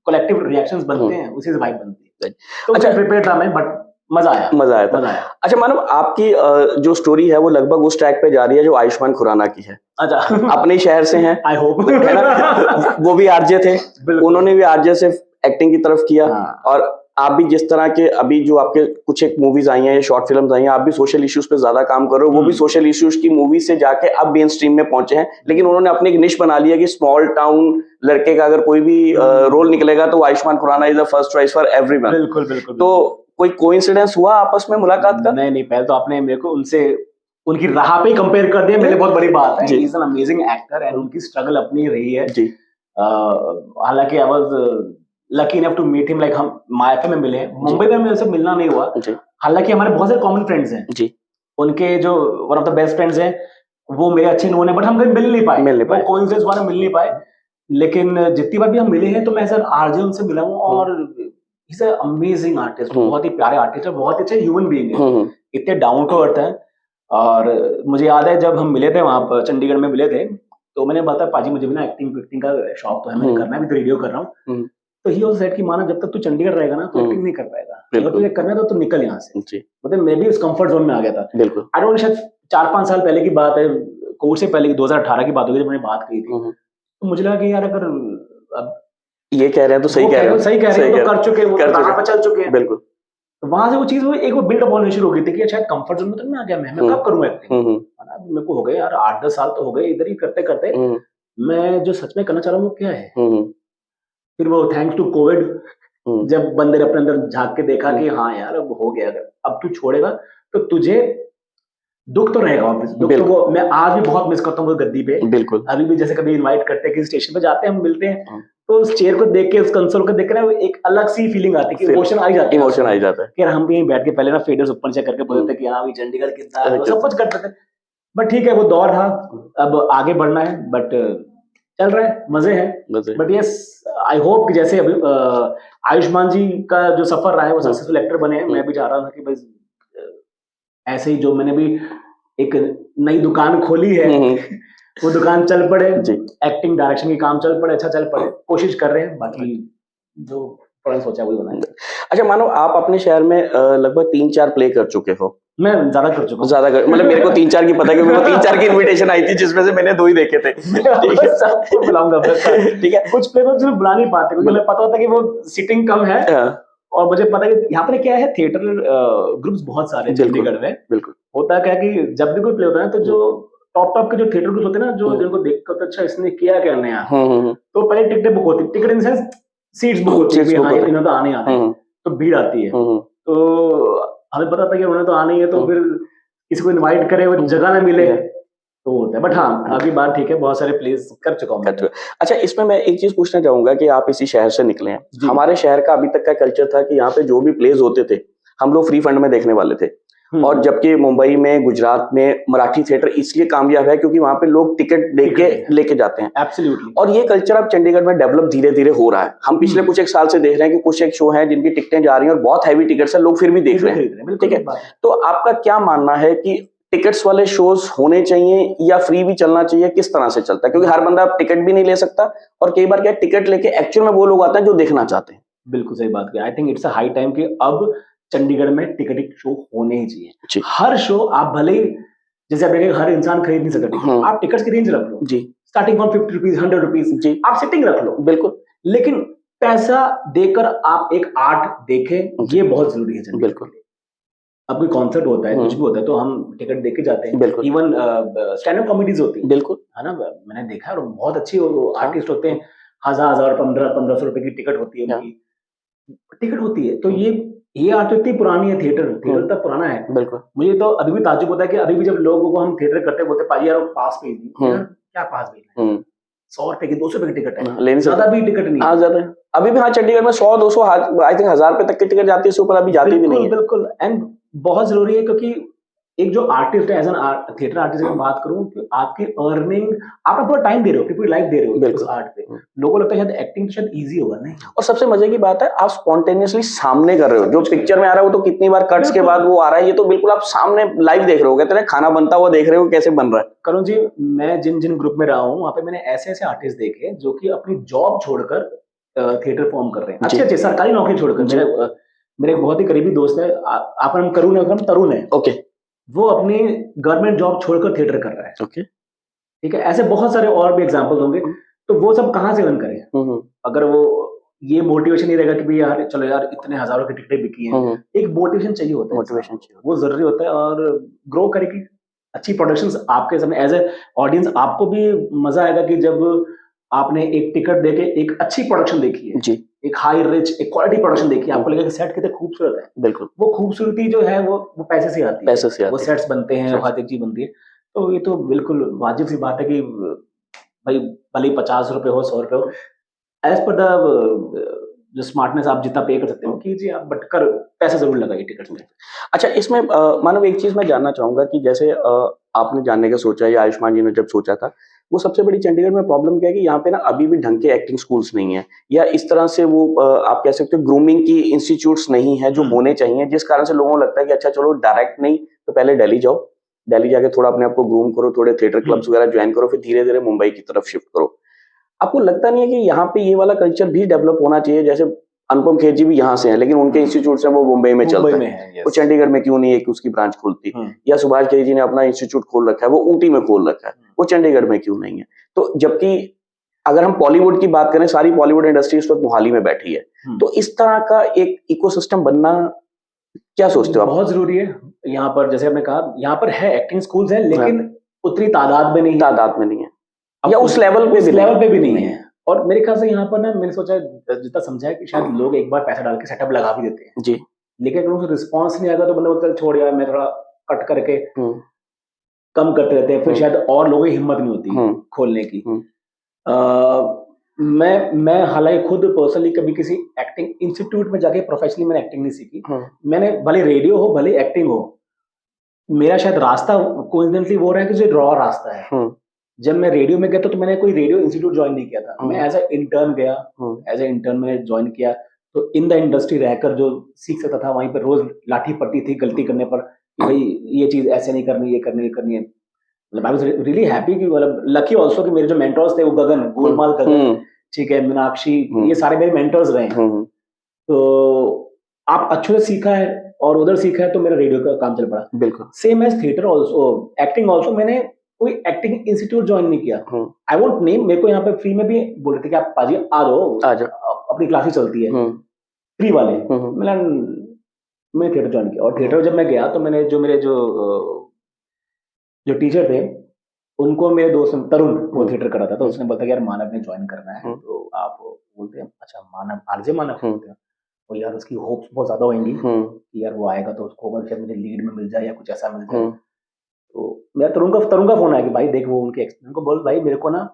कलेक्टिव रिएक्शंस बनते हैं, उसी से वाइब बनती है। तो अच्छा प्रिपेयर था मैं, बट मजा आया था। अच्छा मानो आपकी जो स्टोरी है वो लगभग उस ट्रैक पे जा रही है जो आयुष्मान खुराना की है। अच्छा अपने शहर से हैं, आई होप, है ना? वो भी आरजे थे, उन्होंने भी आरजे से एक्टिंग की तरफ किया। और आप भी जिस तरह के अभी जो आपके कुछ एक मूवीज आई हैं या शॉर्ट फिल्म्स आई हैं, आप भी सोशल इश्यूज पे ज्यादा काम कर रहे हो, वो भी सोशल इश्यूज की मूवी से जाके अब मेन स्ट्रीम में पहुंचे हैं। लेकिन उन्होंने अपनी एक निश बना लिया कि स्मॉल टाउन लड़के का अगर कोई भी रोल निकलेगा तो Ayushmann Khurrana is the first choice for everyone. बिल्कुल बिल्कुल। तो कोई कोइंसिडेंस हुआ आपस में मुलाकात का? नहीं, पहले तो आपने मेरे को उनसे उनकी राह पे ही कंपेयर कर दिया, मेरे लिए बहुत बड़ी बात है। He is an amazing actor and उनकी स्ट्रगल अपनी रही है जी। हालांकि I was lucky enough to meet him, like हम मायफे में मिले, मुंबई में मेरे से मिलना नहीं हुआ। हालांकि हमारे बहुत सारे कॉमन फ्रेंड्स हैं जी, उनके जो one of the best friends हैं वो मेरे अच्छे नोन है, बट हम कभी मिल नहीं पाए, कोइंसिडेंस वाला मिल नहीं पाए। लेकिन जितनी बार भी हम मिले हैं तो मैं सर आरजे उनसे मिला हूँ, और इज अ अमेजिंग आर्टिस्ट, बहुत ही प्यारे आर्टिस्ट है, बहुत अच्छे ह्यूमन बीइंग है, इतने डाउन टू अर्थ है। और मुझे याद है जब हम मिले थे वहां पर चंडीगढ़ में मिले थे, तो मैंने बताया पाजी मुझे भी ना एक्टिंग का शौक तो है, मैं करना है, भी रेडियो कर रहा हूँ। तो ही सेड कि माना जब तक तू चंडीगढ़ रहेगा ना तो एक्टिंग नहीं कर पाएगा, अगर तुझे करना है तो निकल यहाँ से। मतलब मैं भी उस कंफर्ट जोन में आ गया था। बिल्कुल, आई डोंट नो, शायद 4-5 साल पहले की बात है, कोविड से पहले की 2018 की बात होगी जब मैंने बात की थी। तो मुझे लगा कि यार अगर अब ये कह रहे हैं तो सही कह रहे हैं, तो कर चुके, वो राह पे चल चुके हैं। बिल्कुल, तो वहां से वो चीज वो एक वो बिल्ड अप होनी शुरू हो गई थी कि शायद कंफर्ट जोन में तो मैं आ गया, मैं कब करूंगा एक्टिंग। मेरे को हो गए यार 8-10 साल तो हो गए इधर ही करते करते, मैं जो सच में करना चाह रहा हूँ वो क्या है। फिर वो थैंक्स टू कोविड जब बंदे ने अपने अंदर झांक के देखा कि हाँ यार अब हो गया, अगर अब तू छोड़ेगा तो तुझे दुख तो रहेगा, दुख तो वो मैं आज भी बहुत मिस करता हूँ गद्दी पे। बिल्कुल, अभी भी जैसे कभी इनवाइट करते हैं किसी स्टेशन पे जाते हैं, हम मिलते हैं, तो उस चेयर को देख के, उस कंसोल को देख के ना एक अलग सी फीलिंग आती है कि इमोशन आ जाता है कि हम भी बैठ के पहले ना फेडर्स ऊपर से करके बोलते थे कि हाँ भी चंडीगढ़ कितना है, सब कुछ करते थे। बट ठीक है, वो दौर था, अब आगे बढ़ना है, बट चल रहा है, मजे हैं। बट यस, आई होप कि जैसे अभी आयुष्मान जी का जो सफर रहा है वो सक्सेसफुल एक्टर बने हैं, मैं भी चाह रहा था कि बस ऐसे ही जो मैंने भी एक नई दुकान खोली है वो दुकान चल पड़े, एक्टिंग डायरेक्शन की काम चल पड़े, अच्छा चल पड़े, कोशिश कर रहे हैं, बाकी जो फौरन सोचा वही होना है। अच्छा मानो आप अपने शहर में लगभग 3-4 प्ले कर चुके हो। मैं ज्यादा कर चुका हूँ, मतलब मेरे को 3-4 की पता है क्योंकि 3-4 की इनविटेशन आई थी जिसमें से मैंने 2 ही देखे थे। ठीक है, सबको बुलाऊंगा, ठीक है। कुछ प्ले तो सिर्फ बुला नहीं पाते क्योंकि मुझे पता होता है कि वो सीटिंग कम है, और मुझे पता है कि यहाँ पर क्या है, थिएटर ग्रुप्स बहुत सारे चंडीगढ़ में। बिल्कुल, होता क्या है कि जब भी कोई प्ले होता है ना, तो जो टॉप के जो थिएटर ग्रुप होते हैं ना, जो जिनको देख कर अच्छा इसने किया क्या नया, तो पहले टिकटें बुक होती, ticket in sense seats book होती है, हाँ इन्होंने तो आने आते हैं, तो भीड़ आती है। तो हमें पता था कि उन्होंने तो आने ही है, तो फिर किसी को इनवाइट करे वो जगह ना मिले तो होता है। बट हाँ, अभी बात ठीक है, बहुत सारे प्लेस कर चुका हूँ। अच्छा, इसमें मैं एक चीज पूछना चाहूंगा कि आप इसी शहर से निकले हैं, हमारे शहर का अभी तक का कल्चर था कि यहाँ पे जो भी प्लेस होते थे हम लोग फ्री फंड में देखने वाले थे, और जबकि मुंबई में, गुजरात में मराठी थिएटर इसलिए कामयाब है क्योंकि वहां पे लोग टिकट देके लेके जाते हैं। एब्सोल्युटली, और ये कल्चर अब चंडीगढ़ में डेवलप धीरे धीरे हो रहा है। हम पिछले कुछ एक साल से देख रहे हैं कि कुछ एक शो है जिनकी टिकटें जा रही हैं और बहुत हैवी टिकट्स है, लोग फिर भी देख रहे हैं। ठीक है, तो आपका क्या मानना है कि टिकट्स वाले शोज होने चाहिए या फ्री भी चलना चाहिए, किस तरह से चलता है? क्योंकि हर बंदा टिकट भी नहीं ले सकता, और कई बार क्या टिकट लेके एक्चुअल में वो लोग आते हैं जो देखना चाहते हैं। बिल्कुल सही बात है। I think it's a high time कि अब चंडीगढ़ में टिकट शो होने ही चाहिए। हर शो आप भले ही, जैसे आप देखें हर इंसान खरीद नहीं सकता, आप टिकट्स की रेंज रख लो जी, स्टार्टिंग फ्रॉम 50 रुपीज, 100 रुपीज जी, आप सिटिंग रख लो। बिल्कुल, लेकिन पैसा देकर आप एक आर्ट देखें, ये बहुत जरूरी है। बिल्कुल, अब कोई कॉन्सर्ट होता है, कुछ भी होता है, तो हम टिकट देके जाते हैं। इवन स्टैंड अप कॉमेडीज होती है, बिल्कुल है ना, मैंने देखा है, और बहुत अच्छी आर्टिस्ट होते हैं, 1000 1500 रुपए की टिकट होती है, उनकी टिकट होती है। तो ये आर्ट इतनी पुरानी है, थिएटर इतना पुराना है। बिल्कुल, मुझे तो अभी भी ताज्जुब होता है कि अभी भी जब लोगों को हम थिएटर करते बोलते पाजी यार पास भेज दी, क्या पास भेजना है, 100 रुपए की 200 रुपए की टिकट है, ज्यादा भी टिकट नहीं। हाँ, ज्यादा अभी भी, हाँ चंडीगढ़ में 100-200 आई थिंक 1000 रुपए तक की टिकट जाती है, उससे ऊपर अभी जाती भी नहीं है। बिल्कुल, एंड बहुत जरूरी है क्योंकि एक जो आर्टिस्ट है, एज एन थिएटर आर्टिस्ट की बात करूं कि आपकी अर्निंग, आप अपना पूरा टाइम दे रहे हो, पूरी लाइफ दे रहे हो उस आर्ट पे। लोगों को लगता है शायद एक्टिंग तो शायद इजी होगा, नहीं। और सबसे मजे की बात है, आप स्पॉन्टेनियसली सामने कर रहे हो, जो पिक्चर में आ रहा है वो तो कितनी बार कट्स के बाद वो आ रहा है, ये तो बिल्कुल आप सामने लाइव देख रहे हो, कहते हैं खाना बनता हुआ देख रहे हो कैसे बन रहा है। करुण जी, मैं जिन जिन ग्रुप में रहा हूँ वहां पे मैंने ऐसे ऐसे आर्टिस्ट देखे जो कि अपनी जॉब छोड़कर थिएटर फॉर्म कर रहे हैं, अच्छे अच्छे सरकारी नौकरी छोड़कर। मेरे एक बहुत ही करीबी दोस्त है, आप नाम करुण है, तरुण है, ओके, वो अपनी गवर्नमेंट जॉब छोड़कर थिएटर कर रहा है। ओके, ठीक है, ऐसे बहुत सारे और भी एग्जांपल होंगे। तो वो सब कहाँ से अर्न करें अगर वो ये मोटिवेशन नहीं रहेगा कि भाई यार चलो यार इतने हजारों की टिकटें बिकी हैं। एक मोटिवेशन चाहिए होता है, मोटिवेशन चाहिए, वो जरूरी होता है। और ग्रो करेगी अच्छी प्रोडक्शंस आपके सामने, एज ए ऑडियंस आपको भी मजा आएगा कि जब आपने एक टिकट देके एक अच्छी प्रोडक्शन देखी है जी, एक हाई रिच एक क्वालिटी प्रोडक्शन देखी है, आपको लगेगा कि सेट कितने खूबसूरत है। बिल्कुल, वो खूबसूरती जो है वो पैसे से आती है, पैसे से आती वो है, सेट्स बनते हैं, हर एक चीज बनती है। तो ये तो बिल्कुल वाजिब सी बात है कि भाई भले ही 50 रुपए हो 100 रुपए हो, एज पर द जो स्मार्टनेस आप जितना पे कर सकते हो कीजिए आप, बट कर पैसा जरूर लगाइए टिकट में। अच्छा, इसमें मानव एक चीज मैं जानना चाहूंगा कि जैसे आपने जानने का सोचा या आयुष्मान जी ने जब सोचा था, वो सबसे बड़ी चंडीगढ़ में प्रॉब्लम क्या है कि यहाँ पे ना अभी भी ढंग के एक्टिंग स्कूल्स नहीं है, या इस तरह से वो आप कह सकते हो ग्रूमिंग की इंस्टीट्यूट्स नहीं है जो होने चाहिए, जिस कारण से लोगों को लगता है कि अच्छा चलो डायरेक्ट नहीं तो पहले दिल्ली जाओ, दिल्ली जाके थोड़ा अपने आप को ग्रूम करो, थोड़े थिएटर क्लब्स वगैरह ज्वाइन करो, फिर धीरे धीरे मुंबई की तरफ शिफ्ट करो। आपको लगता नहीं है कि यहाँ पे ये वाला कल्चर भी डेवलप होना चाहिए? जैसे अनुपम खेर जी भी यहाँ से हैं, लेकिन उनके इंस्टीट्यूट है वो मुंबई में चलता है, वो चंडीगढ़ में क्यों नहीं एक उसकी ब्रांच खुलती? या सुभाष खेर जी ने अपना इंस्टीट्यूट खोल रखा है, वो ऊटी में खोल रखा है, वो चंडीगढ़ में क्यों नहीं है? तो जबकि अगर हम बॉलीवुड की बात करें, सारी बॉलीवुड इंडस्ट्री इस वक्त मोहाली में बैठी है, तो इस तरह का एक इकोसिस्टम बनना क्या सोचते हो आप? बहुत जरूरी है। यहाँ पर जैसे आपने कहा, यहाँ पर है एक्टिंग स्कूल्स है, लेकिन उतनी तादाद में नहीं है, या उस लेवल पे भी नहीं है। और मेरे ख्याल से यहाँ पर ना, मैंने सोचा जितना समझा है कि शायद लोग एक बार पैसा डाल के सेटअप लगा भी देते हैं जी, लेकिन अगर उनसे रिस्पॉन्स नहीं आता तो बंदा बोलता है छोड़ यार, मैं थोड़ा कट करके कम करते रहते हैं, फिर शायद और लोगों की हिम्मत नहीं होती खोलने की। मैं हालांकि खुद पर्सनली कभी किसी एक्टिंग इंस्टीट्यूट में जाके प्रोफेशनली मैंने एक्टिंग नहीं सीखी। मैंने भले रेडियो हो भले एक्टिंग हो, मेरा शायद रास्ता कोइंसिडेंटली वो रहा है कि जो रॉ रास्ता है। जब मैं रेडियो में गया तो मैंने कोई रेडियो इंस्टीट्यूट ज्वाइन नहीं किया था, मैं एज ए इंटर्न गया, एज ए इंटर्न मैंने ज्वाइन किया। तो इन द इंडस्ट्री रहकर जो सीख सकता था, वहीं पर रोज लाठी पड़ती थी गलती करने पर, भाई ये चीज ऐसे नहीं करनी, ये करनी है। मतलब आई वाज रियली हैप्पी कि मतलब लकी आल्सो कि मेरे जो मेंटर्स थे वो गगन गोलमाल गगन, ठीक है, मीनाक्षी, ये सारे मेरे मेंटर्स रहे हैं। तो आप अच्छे से सीखा है और उधर सीखा है तो मेरा रेडियो का काम चल पड़ा। बिल्कुल same as theatre also, acting also मैंने कोई एक्टिंग इंस्टीट्यूट ज्वाइन नहीं किया। आई वोंट नेम, मेरे को यहाँ पे फ्री में भी बोल रहे थे कि आप पाजी आ जाओ, अपनी क्लासेस चलती है फ्री वाले। मैंने थिएटर ज्वाइन किया, और थिएटर जब मैं गया तो मैंने जो मेरे जो टीचर थे उनको, मेरे दोस्त तरुण वो थिएटर कर रहा था, तो उसने बोला यार मानव ने ज्वाइन करना है, तो आप बोलते हैं अच्छा मानव, आरजे मानव बोलते हैं, और यार उसकी होप्स बहुत ज्यादा होंगी कि यार वो आएगा तो उसको शायद मुझे लीड में मिल जाए या कुछ ऐसा मिल जाए। तो मेरा तरुण का फोन आया कि भाई देख, वो उनके एक्सपीरियंस को बोल, भाई मेरे को ना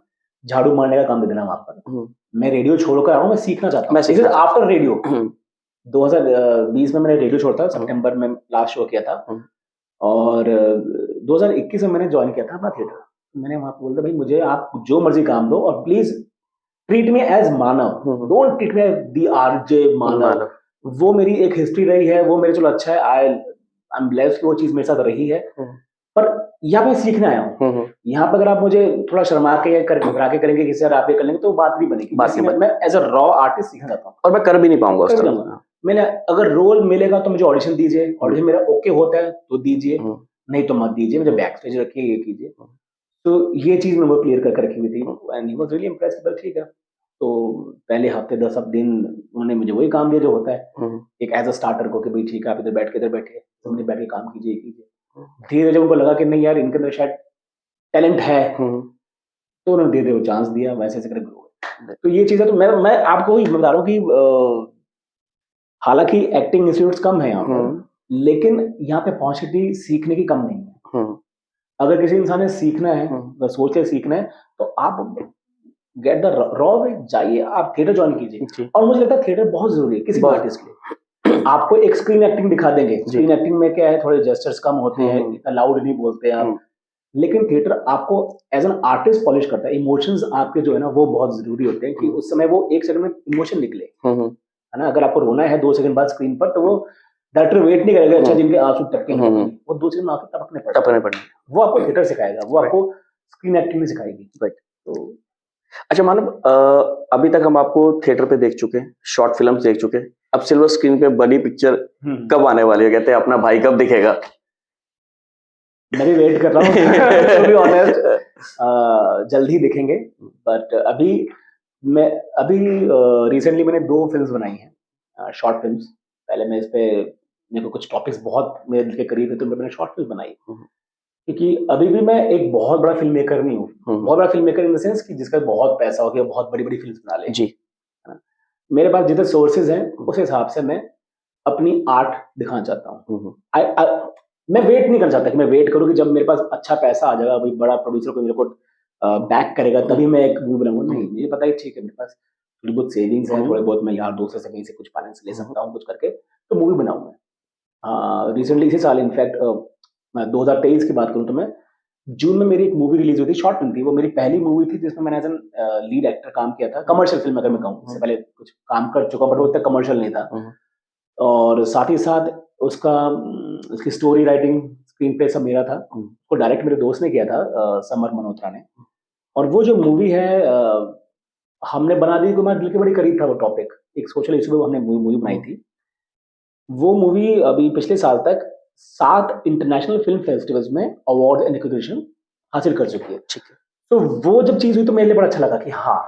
झाड़ू मारने का काम दे देना वहां पर, मैं रेडियो छोड़कर आ रहा हूँ, मैं सीखना चाहता हूँ। आफ्टर रेडियो 2020 में मैंने रेडियो छोड़ा था, सितंबर में लास्ट शो किया था, और 2021 में मैंने ज्वाइन किया था अपना थिएटर। मैंने वहां बोल दिया भाई मुझे आप जो मर्जी काम दो, और please treat me as Manav, don't treat me as the RJ Manav. वो मेरी एक हिस्ट्री रही है, वो मेरे चलो अच्छा है, आई एम ब्लेस्ड कि वो चीज मेरे साथ रही है, पर यहाँ पे सीखने आया हूँ। यहाँ पर अगर आप मुझे थोड़ा शर्मा के घबरा के करेंगे किसी आप ये कर लेंगे तो बात नहीं बनेगी। मैं एज अ रॉ आर्टिस्ट सीखना चाहता हूँ, और मैं कर भी नहीं पाऊंगा उस तरह। मैंने अगर रोल मिलेगा तो मुझे ऑडिशन दीजिए, ऑडिशन मेरा ओके होता है तो दीजिए, नहीं तो मत दीजिए, मुझे बैक स्टेज रखिए, ये कीजिए। तो ये चीज मैं वो क्लियर कर रखी हुई थी, and he was really impressed. ठीक है, तो पहले हफ्ते 10 दिन उन्होंने मुझे वही काम दिया जो होता है एक एज अ स्टार्टर को, कि भाई ठीक है आप इधर बैठ के तुमने बैठ के काम कीजिए। धीरे जब उनको लगा कि नहीं यार इनके अंदर शायद टैलेंट है, तो उन्होंने धीरे धीरे चांस दिया, वैसे ऐसे करके ग्रो। तो ये चीज है। तो मैं आपको ही बता रहा हूँ कि हालांकि एक्टिंग इंस्टीट्यूट्स कम है यहाँ पर, लेकिन यहाँ पे पॉसिबिलिटी सीखने की कम नहीं है। अगर किसी इंसान ने सीखना है, अगर सोच के सीखना है, तो आप गेट द रॉ वे, जाइए आप थिएटर ज्वाइन कीजिए। और मुझे लगता है थिएटर बहुत जरूरी है किसी आर्टिस्ट के लिए। आपको एक स्क्रीन एक्टिंग दिखा देंगे। स्क्रीन एक्टिंग में क्या है, थोड़े जेस्चर्स कम होते हैं, इतना लाउड नहीं बोलते आप, लेकिन थिएटर आपको एज एन आर्टिस्ट पॉलिश करता है। इमोशंस आपके जो है ना वो बहुत जरूरी होते हैं कि उस समय वो 1 सेकंड में इमोशन निकले, है ना। अगर आपको रोना है 2 सेकंड बाद स्क्रीन पर, तो वो डायरेक्टर वेट नहीं करेगा अच्छा जिनके आंसू टपके हैं, वो 2 सेकंड में आंसू टपकने पड़े। वो आपको थिएटर सिखाएगा, वो आपको स्क्रीन एक्टिंग नहीं सिखाएगी। तो अच्छा मानव, अभी तक हम आपको थिएटर पे देख चुके हैं, शॉर्ट फिल्म्स देख चुके हैं, अब सिल्वर स्क्रीन पे बड़ी पिक्चर कब आने वाली है? कहते हैं अपना भाई कब दिखेगा? मैं भी वेट कर रहा हूँ to be honest, जल्द ही दिखेंगे। बट अभी रिसेंटली मैंने 2 फिल्म्स बनाई हैं, शॉर्ट फिल्म्स। पहले मैं इस पे, मेरे को कुछ टॉपिक्स बहुत मेरे दिल के करीब है, तो मैंने शॉर्ट फिल्म बनाई। क्योंकि अभी भी मैं एक बहुत बड़ा फिल्म मेकर नहीं हूँ, बहुत बड़ा film maker in the sense कि जिसका बहुत पैसा हो गया, बहुत बड़ी बड़ी फिल्म बना ले जी। मेरे पास जितने सोर्सेज हैं उस हिसाब से मैं अपनी आर्ट दिखाना चाहता हूँ। मैं वेट नहीं करना चाहता कि मैं वेट करूँ कि जब मेरे पास अच्छा पैसा आ जाएगा, कोई बड़ा प्रोड्यूसर को मेरे को बैक करेगा तभी मैं एक मूवी बनाऊंगा। नहीं, मुझे पता है ठीक है मेरे पास थोड़ी बहुत सेविंग्स है, थोड़े बहुत मैं यार दोस्तों से कहीं से कुछ फाइनेंस ले सकता हूँ, कुछ करके तो मूवी बनाऊंगा। रिसेंटली इसी साल इनफैक्ट मैं 2023 की बात करूँ तो मैं जून में मेरी एक मूवी रिलीज हुई थी, शॉर्ट फिल्म थी। वो मेरी पहली मूवी थी जिसमें मैंने एज एन लीड एक्टर काम किया था। कमर्शियल फिल्म अगर मैं कहूँ, इससे पहले कुछ काम कर चुका बट वो इतना कमर्शियल नहीं था। और साथ ही साथ उसकी स्टोरी राइटिंग, स्क्रीन प्ले सब मेरा था। उसको डायरेक्ट मेरे दोस्त ने किया था, समर मल्होत्रा ने। और वो जो मूवी है हमने बना दी, हमारे दिल के बड़ी करीब था वो टॉपिक, एक सोशल इशू पे हमने मूवी बनाई थी। वो मूवी अभी पिछले साल तक 7 इंटरनेशनल फिल्म फेस्टिवल्स में अवार्ड एंड रिकॉग्निशन हासिल कर चुकी है। ठीक है, तो वो जब चीज हुई तो मेरे लिए बड़ा अच्छा लगा कि हाँ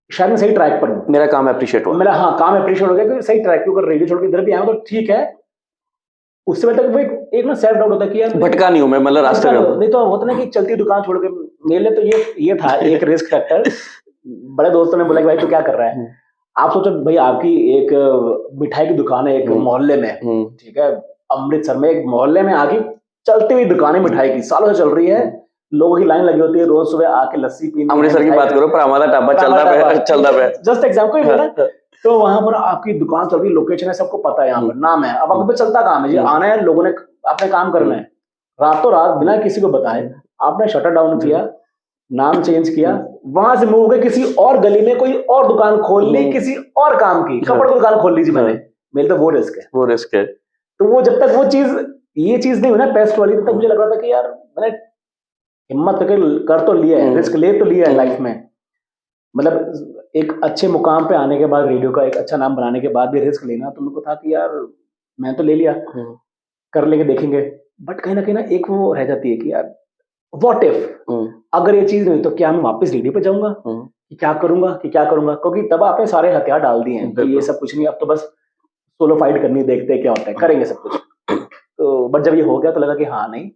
शायद मैं सही ट्रैक पर हूँ, मेरा काम अप्रिशिएट हुआ, मेरा काम अप्रिशिएट हो गया कि सही ट्रैक पे, अगर रेडियो छोड़ के इधर भी आया तो ठीक है। उससे पहले तक वो एक ना सेल्फ डाउट होता है कि यार भटका नहीं हूं मैं, मतलब रास्ते में नहीं, तो होता ना कि चलती दुकान छोड़ के। मेरे लिए तो ये था एक रिस्क फैक्टर। बड़े दोस्तों ने बोला कि भाई तू क्या कर रहा है? आप सोचो भाई, आपकी एक मिठाई की दुकान है एक मोहल्ले में, ठीक है, अमृतसर में एक मोहल्ले में आके चलती हुई दुकान है मिठाई की, सालों से चल रही है, लोगों की लाइन लगी होती है, रोज सुबह आके लस्सी पीनी। अमृतसर की बात करो पर हमारा ढाबा चलता है, जस्ट एग्जांपल है ना। तो वहां पर आपकी दुकान चल रही, लोकेशन है, सबको पता है, यहाँ पर नाम है, अब आपको चलता काम है जी, आना है, लोगों ने अपने काम करना है। रातों रात बिना किसी को बताए आपने शटर डाउन किया, नाम चेंज किया, वहां से मूव गए किसी और गली में, कोई और दुकान खोल ली, किसी और काम की, कपड़ों की दुकान खोल लीजिए मैंने। मेरे तो वो रिस्क है। तो वो जब तक वो चीज, ये चीज नहीं हुई ना पेस्ट वाली, तब तक मुझे लग रहा था कि यार मैंने हिम्मत कर तो लिया है, रिस्क ले तो लिया है लाइफ में। मतलब एक अच्छे मुकाम पे आने के बाद, रेडियो का एक अच्छा नाम बनाने के बाद भी रिस्क लेना, तो मेरे को था कि यार मैं तो ले लिया, कर लेंगे, देखेंगे। बट कहीं ना एक वो रह जाती है कि यार व्हाट इफ अगर ये चीज नहीं, तो क्या मैं वापस रेडियो पे जाऊंगा कि क्या करूंगा क्योंकि तब आपने सारे हथियार डाल दिए हैं कि ये सब कुछ नहीं, अब तो बस सोलो फाइट करनी, देखते हैं क्या होता है, करेंगे सब कुछ। तो बट जब ये हो गया तो लगा कि हाँ नहीं,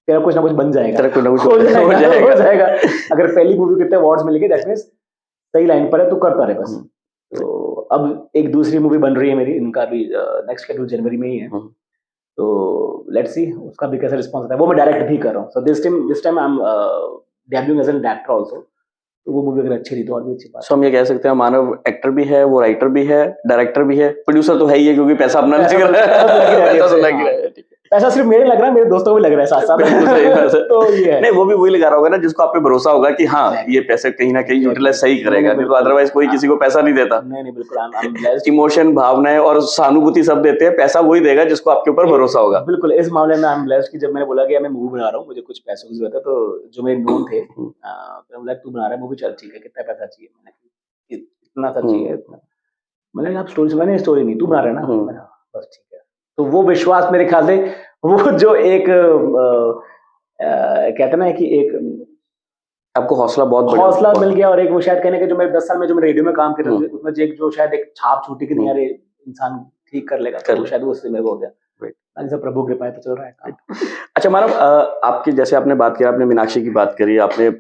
तेरा कुछ ना कुछ बन जाएगा, हो जाएगा। अगर पहली मूवी कितने अवार्ड्स मिल गए, दैट मींस सही लाइन पर है, तू करता रहे बस। तो अब एक दूसरी मूवी बन रही है मेरी, इनका भी नेक्स्ट शेड्यूल जनवरी में ही है, तो लेट्स सी उसका भी कैसा रिस्पांस आता है। वो मैं डायरेक्ट भी कर रहा हूँ, so this time I am debuting as an director also. तो वो मूवी अगर अच्छी रही तो और भी अच्छी बात। सो हम ये कह सकते हैं मानव एक्टर भी है, वो राइटर भी है, डायरेक्टर भी है, प्रोड्यूसर तो है ही है क्योंकि पैसा अपना नहीं कर रहा है, पैसा सिर्फ मेरे लग रहा है, मेरे दोस्तों को भी लग रहा है साथ साथ। तो ये है, नहीं वो भी वही लगा रहा होगा ना जिसको आप पे भरोसा होगा कि हाँ ये पैसे कहीं ना कहीं यूटिलाइज सही करेगा, नहीं तो अदरवाइज कोई किसी को पैसा नहीं देता। नहीं बिल्कुल, इमोशन, भावनाएं और सहानुभूति सब देते हैं, पैसा वही देगा जिसको आपके ऊपर भरोसा होगा। बिल्कुल, इस मामले में आई एम ब्लेस्ड कि जब मैंने बोला कि मैं मूवी बना रहा हूँ, मुझे कुछ पैसों की जरूरत है, तो जो मेरे नोन थे, तू बना रहा है मूवी, चल ठीक है, कितना पैसा चाहिए? मैंने इतना सा चाहिए, मैंने आप स्टोरी नहीं, तू बना रहा है ना, बस ठीक है। तो वो विश्वास मेरे ख्याल से, वो जो एक कहते ना कि एक आपको हौसला मिल गया, और एक वो शायद कहने के जो मैं 10 साल में जो मैं रेडियो में काम कर रहा था, उसमें जो शायद एक छाप छूटी कि नहीं यार इंसान ठीक कर लेगा, तो शायद वो उससे मेरे को हो गया। सब प्रभु कृपा है तो चल रहा है। अच्छा मानव, आपकी जैसे आपने बात की, आपने मीनाक्षी की बात करी, आपने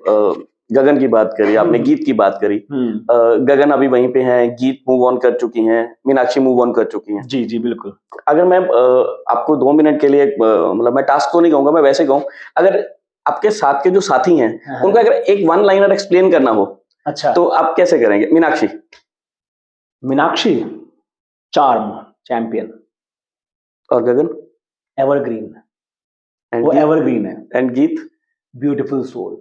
गगन की बात करी, आपने गीत की बात करी। गगन अभी वहीं पे हैं, गीत मूव ऑन कर चुकी हैं, मीनाक्षी मूव ऑन कर चुकी हैं। जी बिल्कुल। अगर मैं आपको 2 मिनट के लिए मतलब मैं टास्क तो नहीं कहूंगा, मैं वैसे कहूँ, अगर आपके साथ के जो साथी हैं उनको अगर एक 1 लाइनर एक्सप्लेन करना हो, अच्छा, तो आप कैसे करेंगे? मीनाक्षी चार्म, चैंपियन, और गगन एवरग्रीन, एंड वो एवरग्रीन है। And Geet beautiful soul,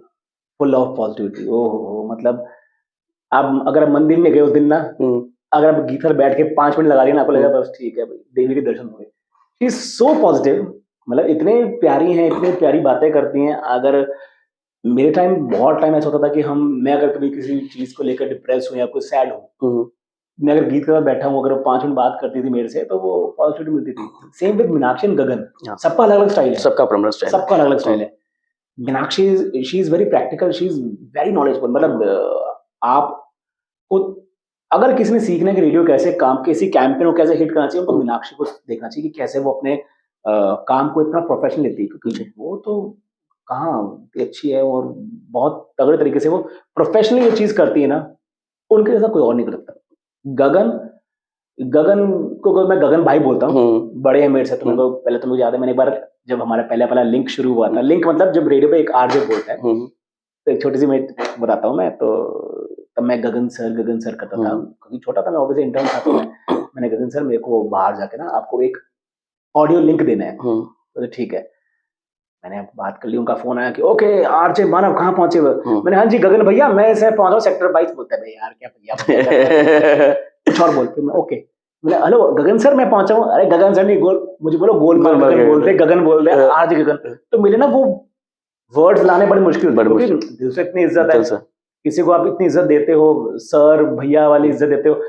full of positivity. ओहो, मतलब आप अगर आप मंदिर में गए उस दिन ना, अगर आप गीत पर बैठ के 5 मिनट लगा लिए ना, आपको लगेगा बस ठीक है भाई, देवी के दर्शन हुए। शी इज सो पॉजिटिव, मतलब इतने प्यारी हैं, इतनी प्यारी बातें करती हैं। अगर मेरे टाइम, बहुत टाइम ऐसा होता था कि मैं अगर कभी किसी चीज को लेकर डिप्रेस हूँ या कोई सैड हूँ, मैं अगर गीत के साथ बैठा हूँ, अगर वो 5 मिनट बात करती थी मेरे से, तो वो पॉजिटिविटी मिलती थी। सेम विद मीनाक्षी एंड गगन, सबका अलग अलग स्टाइल है, सबका अपना स्टाइल, सबका अलग अलग स्टाइल है। Meenakshi, she is very practical, she is very knowledgeable. मतलब आपको अगर किसी ने सीखना है कि रेडियो कैसे काम, किसी कैंपेन को कैसे हिट करना चाहिए, उनको मीनाक्षी को देखना चाहिए कि कैसे वो अपने काम को इतना प्रोफेशनल लेती है, क्योंकि वो तो कहाँ अच्छी है और बहुत तगड़े तरीके से वो प्रोफेशनली ये चीज करती है ना, उनके जैसा कोई और नहीं कर सकता। गगन गगन को मैं गगन भाई बोलता हूँ, बड़े हैं मेरे से, तो मेरे को पहले तो मुझे याद है, मैंने एक बार जब हमारा पहला लिंक शुरू हुआ था, लिंक मतलब जब रेडियो पे एक आरजे बोलता है, तो एक छोटी सी मैं बताता हूँ मैं, तो तब मैं गगन सर करता था, क्योंकि छोटा था मैं, ऑब्वियसली इंटर्न था, तो मैंने गगन सर, मेरे को बाहर जाके ना आपको एक ऑडियो लिंक देना है, तो ठीक है। मैंने बात कर ली, उनका फोन आया कि ओके आरजे मानव कहाँ पहुंचे हुए। मैंने हाँ जी गगन भैया, मैं इसे पहुंच रहा हूँ सेक्टर 22। बोलता है भाई यार क्या भैया कुछ और बोलते। मैं ओके, मैंने हेलो गगन सर मैं पहुंचा हूँ। अरे गगन सर नहीं, मुझे बोलो गोलमाल गगन बोल रहे, गगन बोल रहे, आरजे गगन। तो मिले ना वो वर्ड्स लाने बड़े मुश्किल, क्योंकि दिल से इतनी इज्जत है, किसी को आप इतनी इज्जत देते हो, सर भैया वाली इज्जत देते हो,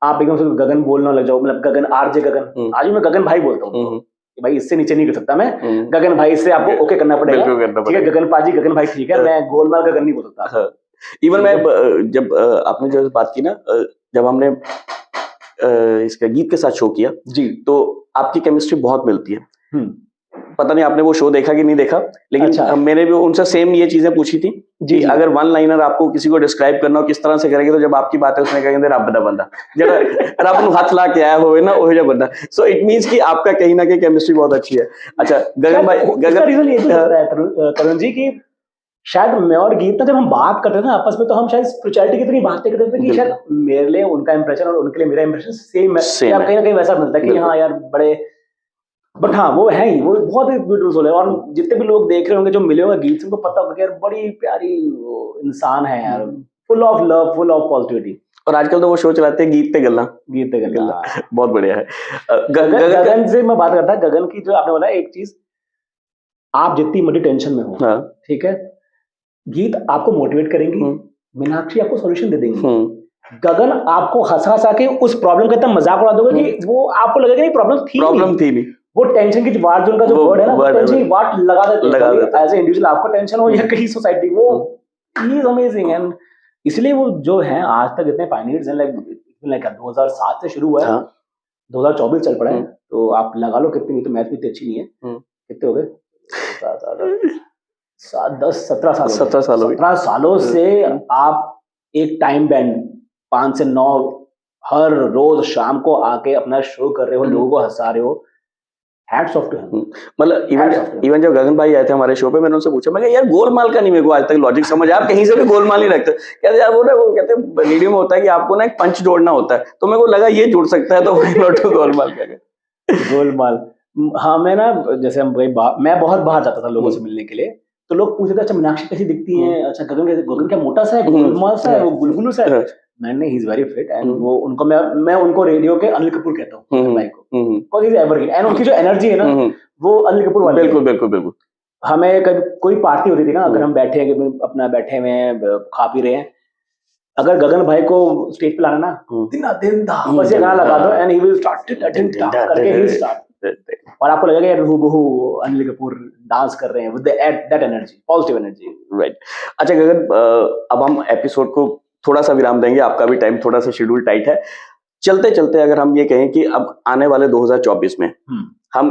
आप एकदम से गगन बोलना लग जाओ, मतलब गगन आरजे गगन, आज मैं गगन भाई बोलता हूँ भाई, इससे नीचे नहीं कर सकता मैं, गगन भाई से आपको ओके करना पड़ेगा, ठीक है गगन पाजी, गगन भाई ठीक है, मैं गोलमाल गगन नहीं बोल सकता। इवन मैं जब आपने जो बात की ना, जब हमने इसका गीत के साथ शो किया जी, तो आपकी केमिस्ट्री बहुत मिलती है। पता नहीं आपने वो शो देखा कि नहीं देखा, लेकिन अच्छा। मैंने भी उनसे सेम ये चीजें पूछी थी जी, कि अगर वन लाइनर आपको किसी को डिस्क्राइब करना हो किस तरह से करेंगे, तो जब आपकी बात है उसने कहेंगे रब दा बंदा जब आप हाथ ला के आया हो ना वो जो बंदा, सो इट मींस कि आपका कहीं ना कहीं केमिस्ट्री बहुत अच्छी है। अच्छा गगन भाई, गगन रीजन ये है तरुण जी की शायद मैं और गीत ना जब हम बात करते थे ना आपस में, तो हम शायद स्पिरिचुअलिटी की इतनी बातें करते थे कि शायद मेरे लिए उनका इंप्रेशन और उनके लिए मेरा इंप्रेशन सेम है, या कहीं ना कहीं वैसा मिलता है कि हाँ यार बड़े, बट हाँ वो है ही, वो बहुत ही ब्यूटीफुल सोल है। और जितने भी लोग देख रहे होंगे जो मिले होंगे गीत से, उनको पता होगा कि यार बड़ी प्यारी इंसान है यार, full of love, full of positivity. और आजकल तो वो शो चलाते हैं गीत पे गल्ला बहुत बढ़िया है। गगन से मैं बात करता, गगन की जो आपने बोला एक चीज, आप जितनी मर्जी टेंशन में हो, ठीक है, गीत आपको मोटिवेट करेंगी, मीनाक्षी आपको सॉल्यूशन दे देंगी, गगन आपको हंसा के उस प्रॉब्लम का इतना मजाक उड़ा दोगे कि वो आपको लगेगा नहीं प्रॉब्लम थी नहीं। वो टेंशन की वाट जो उनका जो वर्ड है ना, वो टेंशन की वाट लगा देते हैं एज ए इंडिविजुअल, आपको टेंशन हो या कहीं सोसाइटी, वो इज अमेजिंग। एंड इसलिए वो जो है आज तक इतने पायनियर्स हैं, लाइक 2007 से शुरू हुआ है, 2024 चल पड़ा है, तो आप लगा लो कितनी, तो मैथ भी इतनी अच्छी नहीं है, कितने हो गए 17 सालों से आप एक टाइम बैंड 5 से 9 हर रोज शाम को आके अपना शो कर रहे हो, लोगों को हंसा रहे हो, हैट्स ऑफ टू हिम। मतलब इवन जब गगन भाई आए थे हमारे शो पे, मैंने उनसे पूछा, मैं यार गोलमाल का नहीं मेरे को आज तक लॉजिक समझ, आप कहीं से भी गोलमाल नहीं रखते, कहते यार वो कहते हैं रेडियो में होता है कि आपको ना एक पंच जोड़ना होता है, तो मेरे को लगा ये जुड़ सकता है, तो गोलमाल का गोलमाल। हाँ मैं ना, जैसे मैं बहुत बाहर जाता था लोगों से मिलने के लिए, तो लोग पूछते थे अच्छा मीनाक्षी कैसी दिखती है, अच्छा गगन क्या मोटा सा है, गोलमाल सा है, वो गुलगुलू सा है। मैंने he is very fit, and वो उनको मैं उनको रेडियो के अनिल कपूर कहता हूँ भाई को, because he is evergreen, and उनकी जो एनर्जी है ना, वो अनिल कपूर वाली। बिल्कुल। हमें कभी कोई पार्टी होती थी ना, अगर हम बैठे हैं अपना बैठे हुए हैं खा पी रहे हैं, अगर गगन भाई को स्टेज पे लाना ना, दिन बस ये गाना लगा दो एंड ही विल स्टार्ट करके ही स्टार्ट, और आपको लगेगा यार हूबहू अनिल कपूर डांस कर रहे हैं with that energy, positive energy, right. अच्छा गगन, अब हम एपिसोड को थोड़ा सा विराम देंगे, आपका भी टाइम थोड़ा सा शेड्यूल टाइट है, चलते चलते अगर हम ये कहें कि अब आने वाले 2024 में हम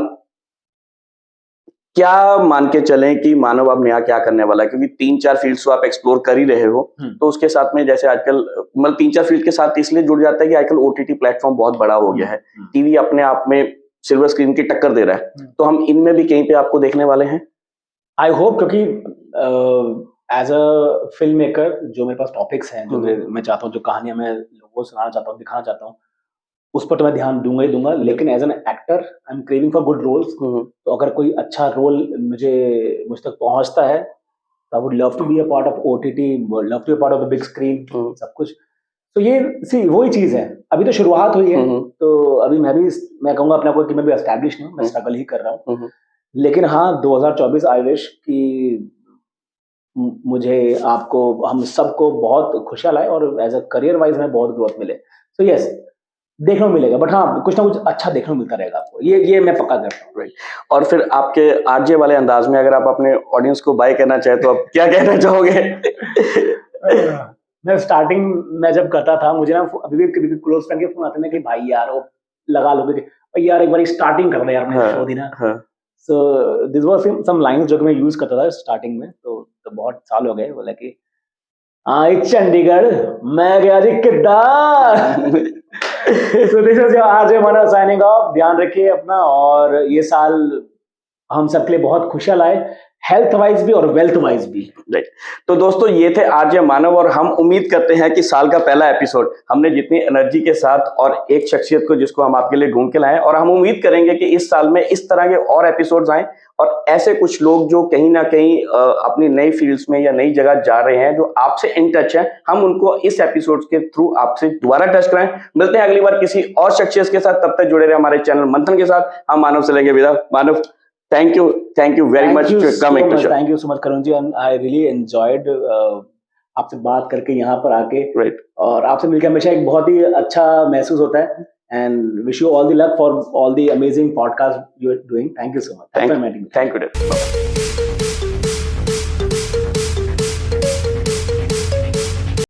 क्या मान के चलें कि मानव अब नया क्या करने वाला है, क्योंकि 3-4 फील्ड्स तो आप एक्सप्लोर कर ही रहे हो, तो उसके साथ में जैसे आजकल मतलब 3-4 फील्ड के साथ इसलिए जुड़ जाता है कि आजकल ओटीटी प्लेटफॉर्म बहुत बड़ा हो गया है, टीवी अपने आप में सिल्वर स्क्रीन की टक्कर दे रहा है, तो हम इनमें भी कहीं पे आपको देखने वाले हैं? आई होप, क्योंकि एज अ फिल्म मेकर जो मेरे पास टॉपिक्स हैं, जो मैं चाहता हूँ, जो कहानियां मैं लोगों को सुनाना चाहता हूँ, दिखाना चाहता हूँ, उस पर तो मैं ध्यान दूंगा ही दूंगा, लेकिन as an actor I am craving for good roles. तो अगर कोई अच्छा रोल मुझ तक पहुंचता है, तो I would love to be a part of OTT, love to be a part of the big screen, सब कुछ। तो ये वही चीज है, अभी तो शुरुआत हुई है, तो अभी मैं कहूंगा अपने को कि मैं भी एस्टैब्लिश नहीं हूँ, मैं स्ट्रगल ही कर रहा हूँ। लेकिन हाँ, 2024 आई विश कि मुझे, आपको, हम सबको बहुत खुशियां लाए और एज अ करियर वाइज में बहुत ग्रोथ मिले। सो यस, देखने को मिलेगा, बट हाँ, कुछ ना कुछ अच्छा देखने को मिलता रहेगा आपको, ये मैं पक्का करता हूँ। राइट। और फिर आपके आरजे वाले अंदाज में अगर आप अपने ऑडियंस को बाय कहना चाहे तो आप क्या कहना चाहोगे? मैं स्टार्टिंग में जब करता था, मुझे ना अभी भी क्लोज फ्रेंड के फोन आते हैं कि भाई यार वो लगा लो, कि यार एक बार स्टार्टिंग कर दे यार, मैं शो दी ना। So this was some lines जो कि मैं यूज करता था स्टार्टिंग में, तो बहुत साल हो गए। बोला कि आई चंडीगढ़, मैं गया जी किड्डा। So this is your RJ Manav signing off। ध्यान रखिए अपना, और ये साल हम सबके लिए बहुत खुशियां लाए, हेल्थ वाइज भी और वेल्थ वाइज भी। राइट। तो दोस्तों, ये थे आरजे मानव, और हम उम्मीद करते हैं कि साल का पहला एपिसोड हमने जितनी एनर्जी के साथ और एक शख्सियत को जिसको हम आपके लिए ढूंढ के लाए, और हम उम्मीद करेंगे कि इस साल में इस तरह के और एपिसोड्स आए, और ऐसे कुछ लोग जो कहीं ना कहीं अपनी नई फील्ड्स में या नई जगह जा रहे हैं, जो आपसे इन टच है, हम उनको इस एपिसोड के थ्रू आपसे दोबारा टच कराएं। मिलते हैं अगली बार किसी और शख्सियत के साथ, तब तक जुड़े रहे हमारे चैनल मंथन के साथ। हम मानव से लेंगे विदा। मानव, thank you very much for coming to show। Thank you so much Karun ji, and I really enjoyed आपसे बात करके, यहाँ पर आके। Right। और आपसे मिलकर हमेशा एक बहुत ही अच्छा महसूस होता है, and wish you all the luck for all the amazing podcast you are doing। Thank you so much। Thank you।